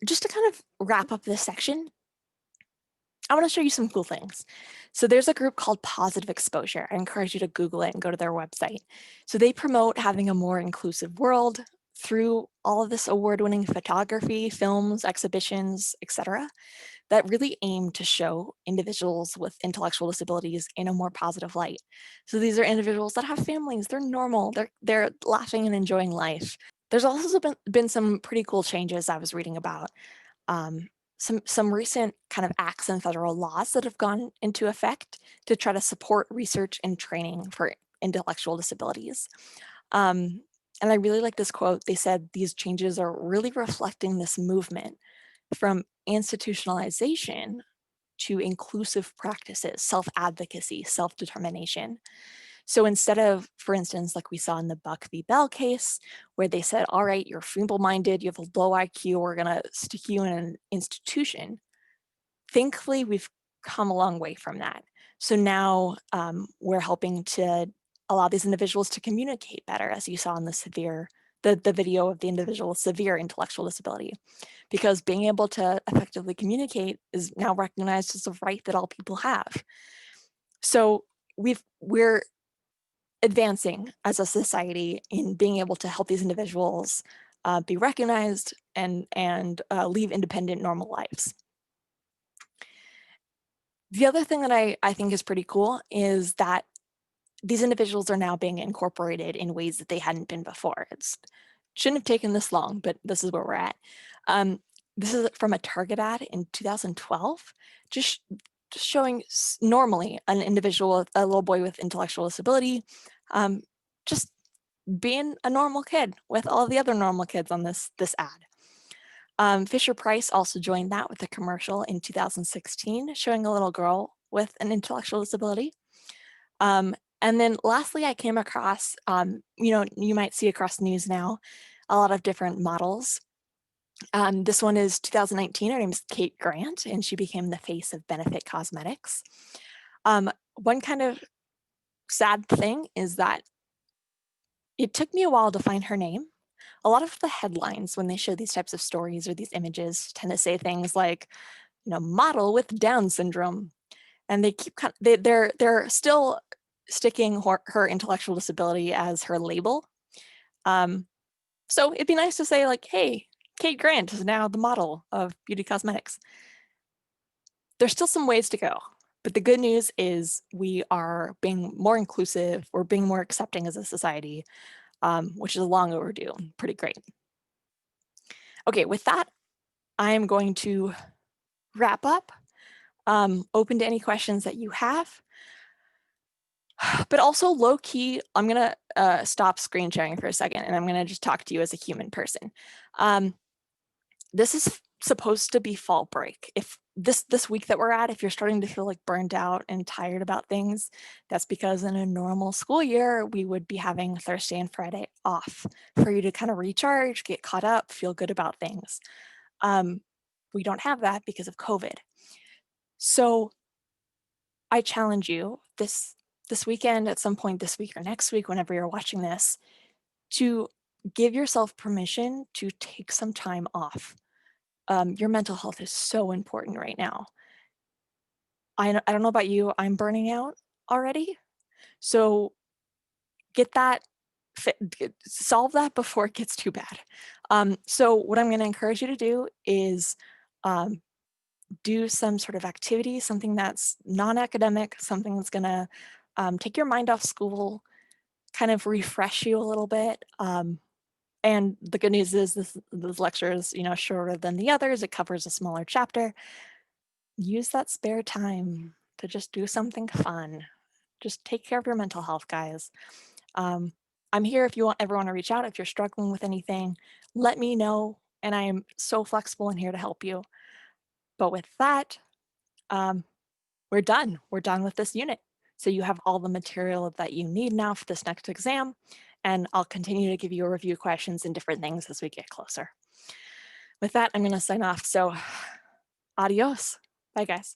just to kind of wrap up this section, I want to show you some cool things. So there's a group called Positive Exposure. I encourage you to Google it and go to their website. So they promote having a more inclusive world through all of this award-winning photography, films, exhibitions, etc., that really aim to show individuals with intellectual disabilities in a more positive light. So these are individuals that have families, they're normal, they're laughing and enjoying life. There's also been some pretty cool changes I was reading about. Um, some recent kind of acts and federal laws that have gone into effect to try to support research and training for intellectual disabilities. Um, and I really like this quote. They said these changes are really reflecting this movement from institutionalization to inclusive practices, self-advocacy, self-determination. So instead of, for instance, like we saw in the Buck v. Bell case, where they said, all right, you're feeble-minded, you have a low IQ, we're gonna stick you in an institution. Thankfully, we've come a long way from that. So now we're helping to allow these individuals to communicate better, as you saw in the video of the individual with severe intellectual disability, because being able to effectively communicate is now recognized as a right that all people have. So we're advancing as a society in being able to help these individuals be recognized and live independent, normal lives. The other thing that I think is pretty cool is that these individuals are now being incorporated in ways that they hadn't been before. It shouldn't have taken this long, but this is where we're at. This is from a Target ad in 2012, just, just showing normally an individual, a little boy with intellectual disability, just being a normal kid with all the other normal kids on this ad. Fisher Price also joined that with a commercial in 2016 showing a little girl with an intellectual disability. And then lastly, I came across, you might see across the news now, a lot of different models. This one is 2019, her name is Kate Grant, and she became the face of Benefit Cosmetics. One kind of sad thing is that it took me a while to find her name. A lot of the headlines when they show these types of stories or these images tend to say things like, model with Down syndrome. And they keep they're still sticking her intellectual disability as her label. So it'd be nice to say like, hey, Kate Grant is now the model of beauty cosmetics. There's still some ways to go, but the good news is we are being more inclusive, we're being more accepting as a society, which is long overdue, pretty great. Okay, with that, I am going to wrap up, open to any questions that you have. But also low key, I'm gonna stop screen sharing for a second and I'm gonna just talk to you as a human person. This is supposed to be fall break. If this week that we're at, if you're starting to feel like burned out and tired about things, that's because in a normal school year, we would be having Thursday and Friday off for you to kind of recharge, get caught up, feel good about things. We don't have that because of COVID. So I challenge you this weekend, at some point this week or next week, whenever you're watching this, to give yourself permission to take some time off. Your mental health is so important right now. I don't know about you, I'm burning out already. So get that, solve that before it gets too bad. So what I'm gonna encourage you to do is do some sort of activity, something that's non-academic, something that's gonna take your mind off school, kind of refresh you a little bit. And the good news is this lecture is, shorter than the others. It covers a smaller chapter. Use that spare time to just do something fun. Just take care of your mental health, guys. I'm here if you ever want to reach out. If you're struggling with anything, let me know. And I am so flexible and here to help you. But with that, we're done. We're done with this unit. So you have all the material that you need now for this next exam. And I'll continue to give you a review questions and different things as we get closer. With that, I'm going to sign off. So adios. Bye, guys.